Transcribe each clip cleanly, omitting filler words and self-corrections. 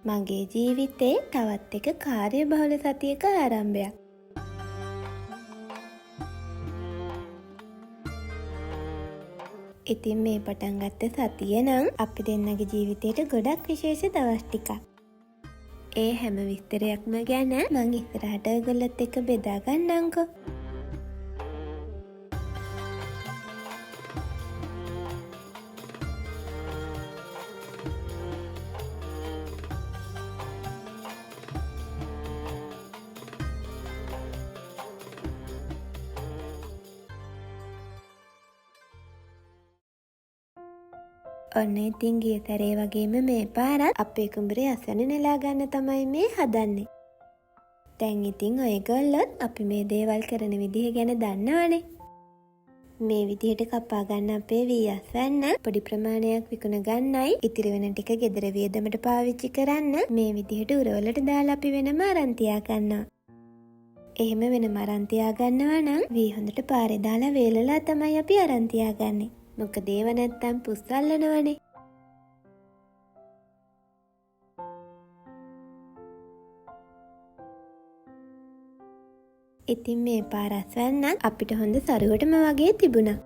මගේ ජීවිතේ තවත් එක කාර්යබහුල සතියක ආරම්භයක්. ඉතින් මේ පටන් ගත්ත සතිය නම් අපි දෙන්නගේ ජීවිතේට ගොඩක් විශේෂ දවස් ටිකක්. ඒ හැම විස්තරයක්ම ගැන මං ඉස්සරහට ඔයගොල්ලොත් එක්ක බෙදා ගන්නම්කෝ. ඔන්න ඉතින් ගිය සැරේ වගේම මේ පාරත් අපේ කුඹුරේ අස්වැන්න නෙලා ගන්න තමයි මේ හදන්නේ. දැන් ඉතින් ඔයගොල්ලොත් අපි මේ දේවල් කරන විදිහ ගැන දන්නවනේ. මේ විදිහට කපා ගන්න අපේ වී අස්වැන්න පොඩි ප්‍රමාණයක් විකුණ ගන්නයි ඉතිරි වෙන ටික ගෙදර වියදමට පාවිච්චි කරන්න මේ විදිහට උරවලට දාලා අපි වෙනම අරන් තියා ගන්නවා. එහෙම වෙනම අරන් තියා ගන්නවා නම් වී හොඳට පාරේ දාලා වේලලා තමයි අපි අරන් තියාගන්නේ. මොකද ඒව නැත්තම් පුස්සල්ලනවනේ. ඉතින් මේ පාර අස්වැන්නත් අපිට හොඳ සරුවටම වගේ තිබුණා.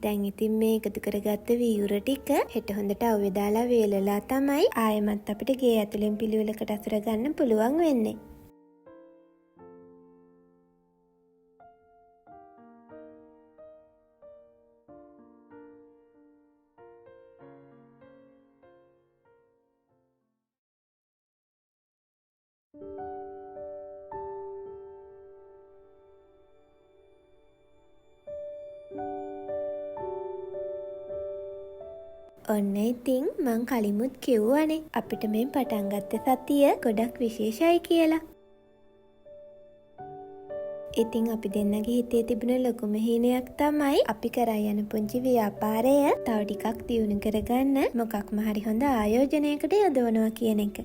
දැන් ඉතින් මේ එකතු කරගත්ත වීයුර ටික හෙට හොඳට අවුවේ දාලා වේලලා තමයි ආයෙමත් අපිට ගේ ඇතුලෙන් පිළිවෙලකට අසුර ගන්න පුළුවන් වෙන්නේ. ඔන්න ඉතින් මං කලිමුත් කිව්වනේ අපිට මේ පටන් ගත්ත සතිය ගොඩක් විශේෂයි කියලා. ඉතින් අපි දෙන්නගේ හිතේ තිබුණ ලොකුම හීනයක් තමයි අපි කරා යන පුංචි ව්‍යාපාරය තව ටිකක් දියුණු කරගන්න මොකක්ම හරි හොඳ ආයෝජනයකට යොදවනවා කියන එක.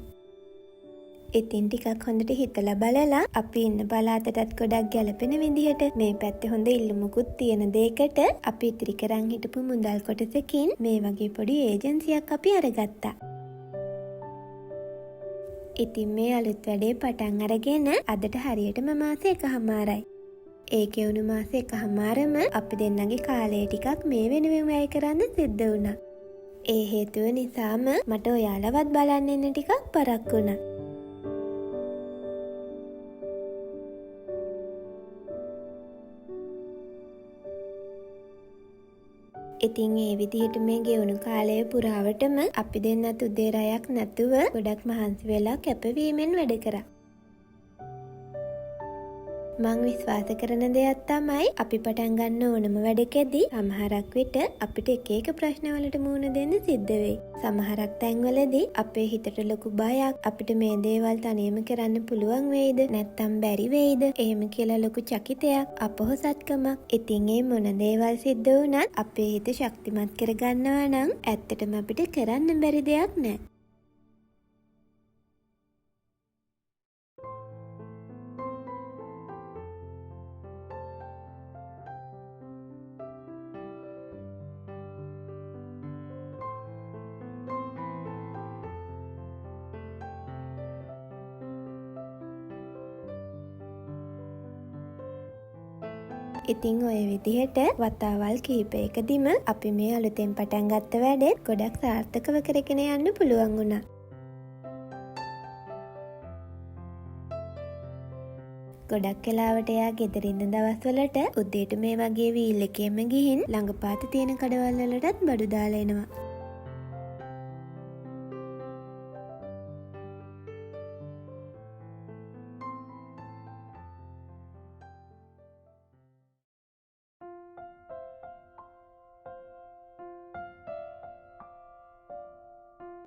ඉතින් ටිකක් හොඳට හිතලා බලලා අපි ඉන්න පළාතටත් ගොඩක් ගැලපෙන විදිහට මේ පැත්තේ හොඳ ඉල්ලුමකුත් තියෙන දෙයකට අපි ඉතිරි කරන් හිටපු මුදල් කොටසකින් මේ වගේ පොඩි ඒජන්සියක් අපි අරගත්තා. ඉතින් මේ අලුත් වැඩේ පටන් අරගෙන අදට හරියටම මාස එකහමාරයි. ඒකේ වුණු මාස එකහමාරම අපි දෙන්නගේ කාලය ටිකක් මේ වෙනුවෙන් වැය කරන්න සිද්ධ වුණා. ඒ හේතුව නිසාම මට ඔයාලවත් බලන්න එන්න ටිකක් පරක්කු වුණා. ඉතින් ඒ විදිහට මේ ගෙවුණු කාලය පුරාවටම අපි දෙන්නත් උදේ රැයක් නැතුව ගොඩක් මහන්සි වෙලා කැපවීමෙන් වැඩ කරා. මං විශ්වාස කරන දෙයක් තමයි අපි පටන් ගන්න ඕනම වැඩකදී සමහරක් විට අපිට එක එක ප්‍රශ්නවලට මුහුණ දෙන්න සිද්ධ වෙයි. සමහරක් තැන්වලදී අපේ හිතට ලොකු බයක් අපිට මේ දේවල් තනියම කරන්න පුළුවන් වෙයිද නැත්නම් බැරි වෙයිද එහෙම කියලා ලොකු චකිතයක් අපොහසත්කමක්. ඉතින් ඒ මොන දේවල් සිද්ධ වුණත් අපේ හිත ශක්තිමත් කරගන්නවා නම් ඇත්තටම අපිට කරන්න බැරි දෙයක් නෑ. ඉතින් ඔය විදිහට වතාවල් කිහිපයකදීම අපි මේ අලුතෙන් පටන් ගත්ත වැඩේ ගොඩක් සාර්ථකව කරගෙන යන්න පුළුවන් වුණා. ගොඩක් වෙලාවට එයා ගෙදර ඉන්න දවස්වලට උදේට මේ වගේ වීල් එකේම ගිහින් ළඟපාත තියෙන කඩවල් වලටත් බඩු දාලා එනවා.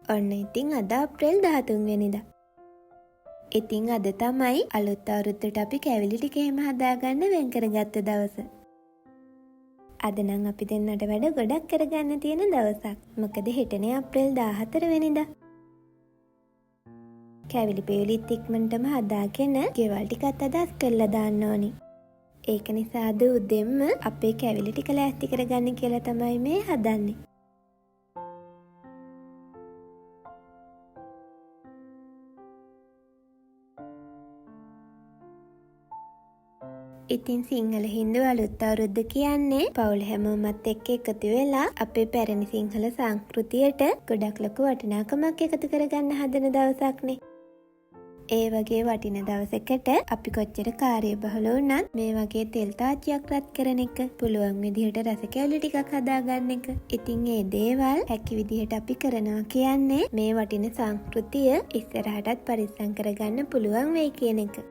ඔන්න ඉතින් අද අප්‍රේල් 13 වෙනිදා. ඉතින් අද තමයි අලුත් අවුරුද්දට අපි කැවිලි ටික එහෙම හදාගන්න වෙන් කරගත්ත දවස. අද නම් අපි දෙන්නට වැඩ ගොඩක් කරගන්න තියෙන දවසක්. මොකද හෙටනේ අප්‍රේල් 14 වෙනිදා. කැවිලි පෙවිලිත් ඉක්මනටම හදාගෙන ගෙවල් ටිකත් අදහස් කරලා දාන්න ඕනි. ඒක නිසා අද උදෙන්ම අපේ කැවිලි ටික ලෑස්ති කරගන්න කියලා තමයි මේ හදන්නේ. ඉතින් සිංහල හින්දු අලුත් අවුරුද්ද කියන්නේ පවුල හැමෝමත් එක්ක එකතු වෙලා අපේ පැරණි සිංහල සංස්කෘතියට ගොඩක් ලොකු වටිනාකමක් එකතු කරගන්න හදන දවසක්නේ. ඒ වගේ වටින දවසකට අපි කොච්චර කාර්යබහුල වුණත් මේ වගේ තෙල් තාච්චියක් රත් කරන එක, පුළුවන් විදිහට රස කැවුලි ටිකක් හදාගන්න එක. ඉතින් මේ දේවල් හැකි විදිහට අපි කරනවා කියන්නේ මේ වටින සංස්කෘතිය ඉස්සරහටත් පරිස්සම් කරගන්න පුළුවන් වෙයි කියන එක.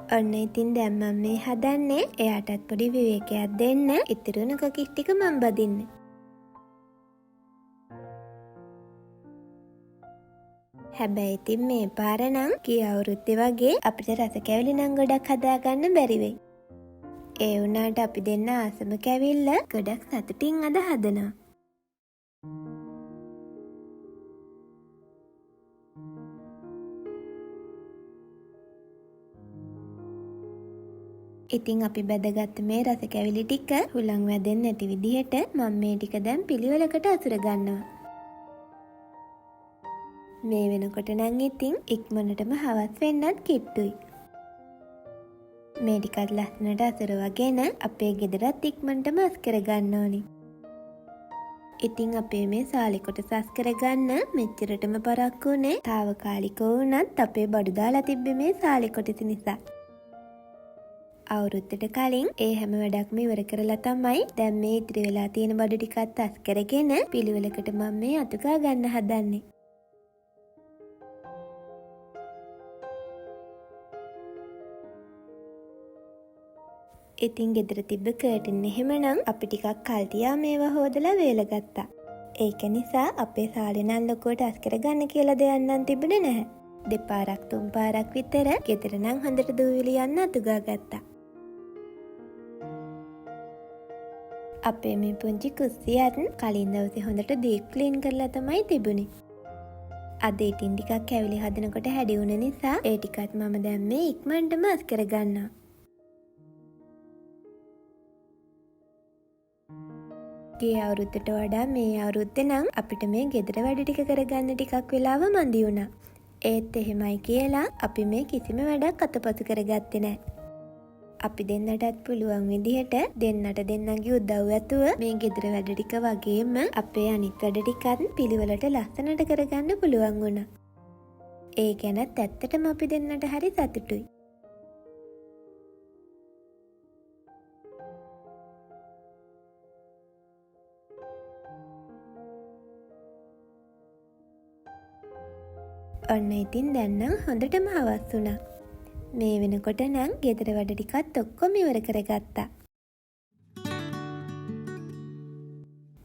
ඔන්න ඉතින් දැන් මම මේ හදන්නේ එයාටත් පොඩි විවේකයක් දෙන්න ඉතිරුණු කොකිස් ටික මම බදින්න. හැබැයි ඉතින් මේ පාර නම් ගිය අවුරුද්දේ වගේ අපිට රස කැවිලි නම් ගොඩක් හදාගන්න බැරි වෙයි. ඒ වුණාට අපි දෙන්න ආසම කැවිල්ල ගොඩක් සතුටින් අද හදනවා. ඉතින් අපි බැදගත්ත මේ රස කැවිලි ටික හුලං වැදෙන්නේ නැති විදිහට මම මේ ටික දැන් පිළිවෙලකට අසුර ගන්නවා. මේ වෙනකොට නම් ඉතින් ඉක්මනටම හවස් වෙන්නත් කිට්ටුයි. මේ ටිකත් ලස්සනට අසුරවගෙන අපේ ගෙදරත් ඉක්මනටම අස් කරගන්න ඕනි. ඉතින් අපේ මේ සාලි කොටස අස් කරගන්න මෙච්චරටම පරක්කු උනේ తాවකාලිකව වුණත් අපේ බඩු දාලා තිබ්බේ මේ සාලි කොටස නිසා. අවුරුද්දට කලින් ඒ හැම වැඩක්ම ඉවර කරලා තමයි දැන් මේ ඉතිරි වෙලා තියෙන බඩු ටිකත් අස් කරගෙන පිළිවෙලකට මම මේ අතුකා ගන්න හදන්නේ. ඉතින් ගෙදර තිබ්බ කර්ටන් එහෙමනම් අපි ටිකක් කල් තියා මේවා හොදලා වේලගත්තා. ඒක නිසා අපේ සාලේ නම් ලොකුවට අස් කරගන්න කියලා දෙයක් නම් තිබුණේ නැහැ. දෙපාරක් තුන් පාරක් විතර ගෙදර නම් හොඳට දූවිලි යන්න අතුගා ගත්තා. අපේ මේ පුංචි කුස්සියත් කලින් දවසේ හොඳට දීප් ක්ලීන් කරලා තමයි තිබුණේ. අද ඉතින් ටිකක් කැවිලි හදනකොට හැඩි වුණ නිසා ඒ ටිකත් මම දැන් මේ ඉක්මනටම අස් කරගන්නවා. ගිය අවුරුද්දට වඩා මේ අවුරුද්දේ නම් අපිට මේ ගෙදර වැඩ ටික කරගන්න ටිකක් වෙලාව මදි වුණා. ඒත් එහෙමයි කියලා අපි මේ කිසිම වැඩක් අතපසු කරගත්තේ නැහැ. අපි දෙන්නටත් පුළුවන් විදිහට දෙන්නට දෙන්නගේ උදව් ඇතුව මේ ගෙදර වැඩ ටික වගේම අපේ අනිත් වැඩ ටිකත් පිළිවෙලට ලස්සනට කරගන්න පුළුවන් වුණා. ඒ ගැනත් ඇත්තටම අපි දෙන්නට හරි සතුටුයි. ඔන්න ඉතින් දැන් නම් හොඳටම හවස් වුණා. මේ වෙනකොට නම් ගෙදර වැඩ ටිකත් ඔක්කොම ඉවර කරගත්තා.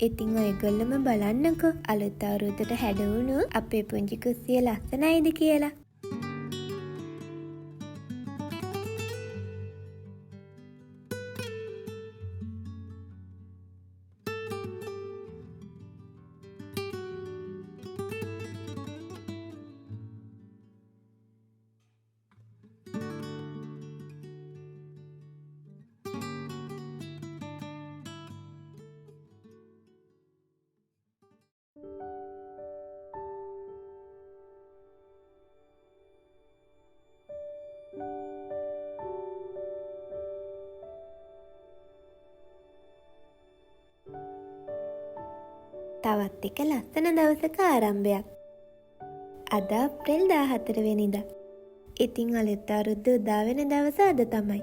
ඉතින් ඔයගොල්ලොම බලන්නකෝ අලුත් අවුරුද්දට හැඩවුණු අපේ පුංචි කුස්සිය ලස්සනයිද කියලා. තවත් එක ලස්සන දවසක ආරම්භයක්. අද අප්‍රේල් 14 වෙනිදා. ඉතින් අලුත් අවුරුද්ද උදා වෙන දවස අද තමයි.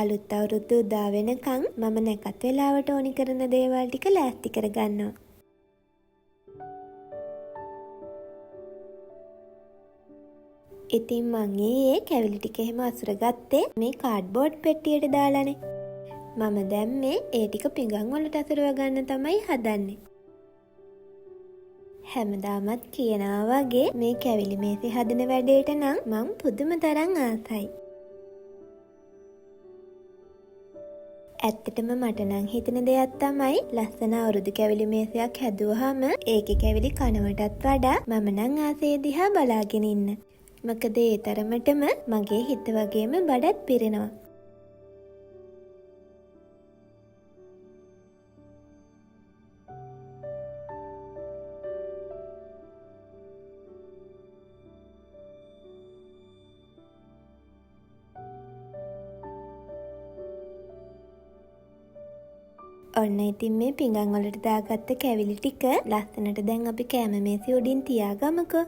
අලුත් අවුරුද්ද උදා වෙනකන් මම නැකත් වෙලාවට ඕනි කරන දේවල් ටික ලෑස්ති කරගන්නවා. ඉතින් මං ඊයේ කැවිලි ටික එහෙම අසුරගත්තේ මේ කාඩ්බෝඩ් පෙට්ටියට දාලානේ. මම දැන් මේ ඒ ටික පිඟන් වලට අසුරව ගන්න තමයි හදන්නේ. හැමදාමත් කියනවා වගේ මේ කැවිලි මේසෙ හදන වැඩේට නම් මං පුදුම තරම් ආසයි. ඇත්තටම මට නම් හිතෙන දෙයක් තමයි ලස්සන අවුරුදු කැවිලි මේසයක් හැදුවහම ඒකේ කැවිලි කනවටත් වඩා මම නම් ආසේ දිහා බලාගෙන ඉන්න. මොකද ඒ තරමටම මගේ හිත වගේම බඩත් පිරෙනවා. ඔන්න ඉතින් මේ පිඟන් වලට දාගත්ත කැවිලි ටික ලස්සනට දැන් අපි කෑම මේසෙ උඩින් තියාගමුකෝ.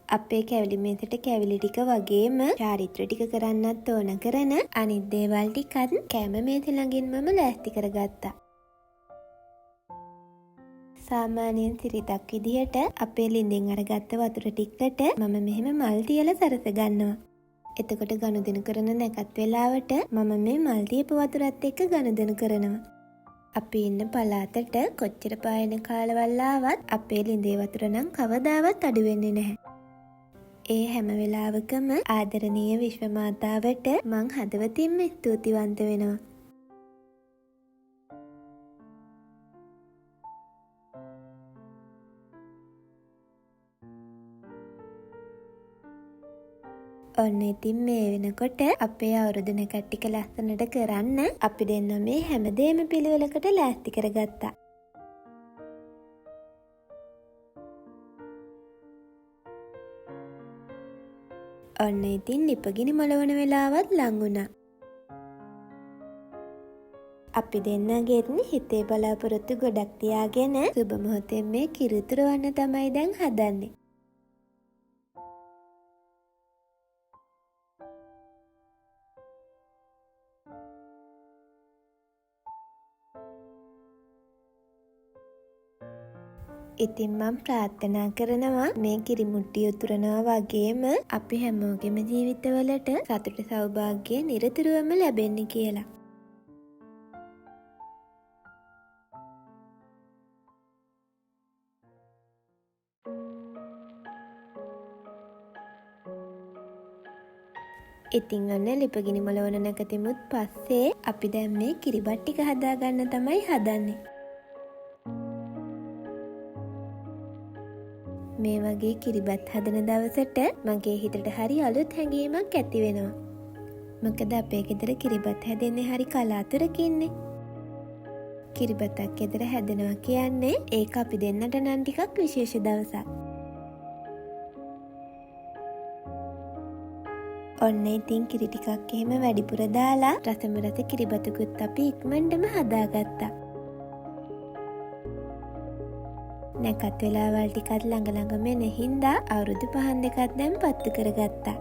අපේ කැවිලි මේසෙට කැවිලි ටික වගේම චාරිත්‍ර ටික කරන්නත් ඕන කරන අනිත් දේවල් ටිකත් කෑම මේසෙ ළඟින්මම ලෑස්ති කරගත්තා. සාමාන්‍යයෙන් සිරිතක් විදිහට අපේ ලිඳින් අරගත්ත වතුර ටිකට මම මෙහෙම මල් තියලා සරස ගන්නවා. එතකොට ගනුදෙනු කරන නැකත් වෙලාවට මම මේ මල් තියපු වතුරත් එක්ක ගනුදෙනු කරනවා. අපි ඉන්න පළාතට කොච්චර පායන කාලවල් ආවත් අපේ ලිඳේ වතුර නම් කවදාවත් අඩු වෙන්නේ නැහැ. ඒ හැම වෙලාවකම ආදරණීය විශ්ව මාතාවට මං හදවතින්ම ස්තුතිවන්ත වෙනවා. ඔන්න ඉතින් මේ වෙනකොට අපේ අවුරුදු නැකත් ටික ලස්සනට කරන්න අපි දෙන්න මේ හැමදේම පිළිවෙලකට ලෑස්ති කරගත්තා. ඔන්න ඉතින් ලිපගිනි මොලවන වෙලාවත් ලං වුණා. අපි දෙන්නගෙත් හිතේ බලාපොරොත්තු ගොඩක් තියාගෙන සුබ මොහොතෙන් මේ කිරිතුරවන්න තමයි දැන් හදන්නේ. ඉතින් මම ප්‍රාර්ථනා කරනවා මේ කිරිමුට්ටිය උතුරනවා වගේම අපි හැමෝගෙම ජීවිතවලට සතුට සෞභාග්‍ය නිරතුරුවම ලැබෙන්න කියලා. ඉතින් ඔන්න ලිපගිනි මොලවන නැකතෙමුත් පස්සේ අපි දැන් මේ කිරිබත් ටික හදාගන්න තමයි හදන්නේ. මේ වගේ කිරිබත් හදන දවසට මගේ හිතට හරි අලුත් හැඟීමක් ඇති වෙනවා. මොකද අපේ ගෙදර කිරිබත් හැදෙන්නේ හරි කලාතුරකින්නේ. කිරිබතක් ගෙදර හැදෙනවා කියන්නේ ඒක අපි දෙන්නට නම් ටිකක් විශේෂ දවසක්. ඔන්න ඉතින් කිරි ටිකක් එහෙම වැඩිපුර දාලා රසම රස කිරිබතකුත් අපි ඉක්මනටම හදාගත්තා. නැකත් වෙලාවල් ටිකත් ළඟ ළඟම එන හින්දා අවුරුදු 5 දෙකක් දැන් පත්තු කරගත්තා.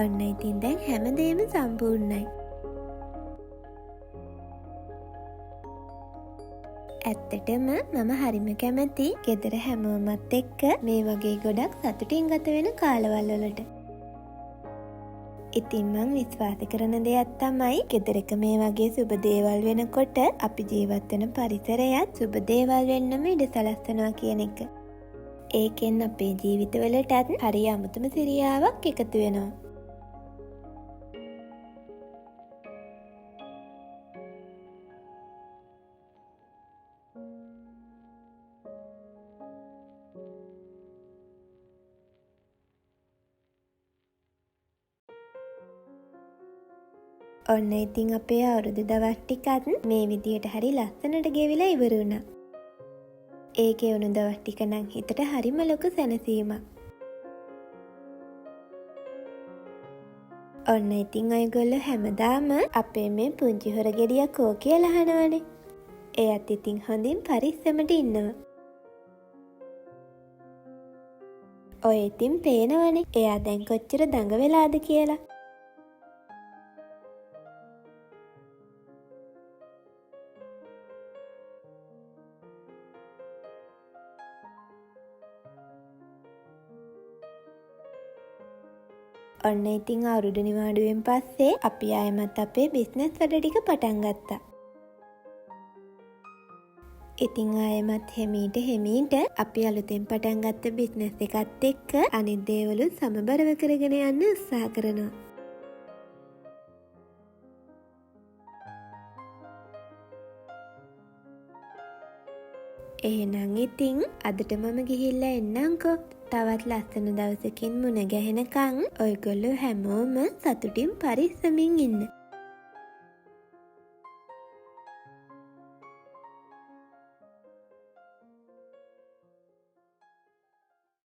ඔන්න ඉතින් දැන් හැමදේම සම්පූර්ණයි. ඇත්තටම මම හරිම කැමති ගෙදර හැමෝමත් එක්ක මේ වගේ ගොඩක් සතුටින් ගත වෙන කාලවල් වලට. ඉතින් මං විශ්වාස කරන දෙයක් තමයි ගෙදරක මේ වගේ සුබ දේවල් වෙනකොට අපි ජීවත් වෙන පරිසරයත් සුබ දේවල් වෙන්නම ඉඩ සලස්වනවා කියන එක. ඒකෙන් අපේ ජීවිතවලටත් හරි අමුතුම සිරියාවක් එකතු වෙනවා. ඔන්න ඉතින් අපේ අවුරුදු දවස් ටිකත් මේ විදියට හරි ලස්සනට ගෙවිලා ඉවර වුණා. ඒකේ වුණු දවස් ටික නම් හිතට හරිම ලොකු සැනසීමක්. ඔන්න ඉතින් ඔයගොල්ලෝ හැමදාම අපේ මේ පුංචි හොරගෙඩිය කෝ කියලා අහනවනේ. එයත් ඉතින් හොඳින් පරිස්සමට ඉන්නවා. ඔය ඉතින් පේනවනේ එයා දැන් කොච්චර දඟ වෙලාද කියලා. ඔන්න ඉතින් අවුරුදු නිවාඩුවෙන් පස්සේ අපි ආයෙමත් අපේ බිස්නස් වැඩ ටික පටන් ගත්තා. ඉතින් ආයෙමත් හෙමීට අපි අලුතෙන් පටන් ගත්ත බිස්නස් එකත් එක්ක අනිත් දේවලුත් සමබරව කරගෙන යන්න උත්සාහ කරනවා. එහෙනම් ඉතින් අදට මම ගිහිල්ලා එන්නම්කෝ. තවත් ලස්සන දවසකින් මුණ ගැහෙනකන් ඔයගොල්ලෝ හැමෝම සතුටින් පරිස්සමින් ඉන්න.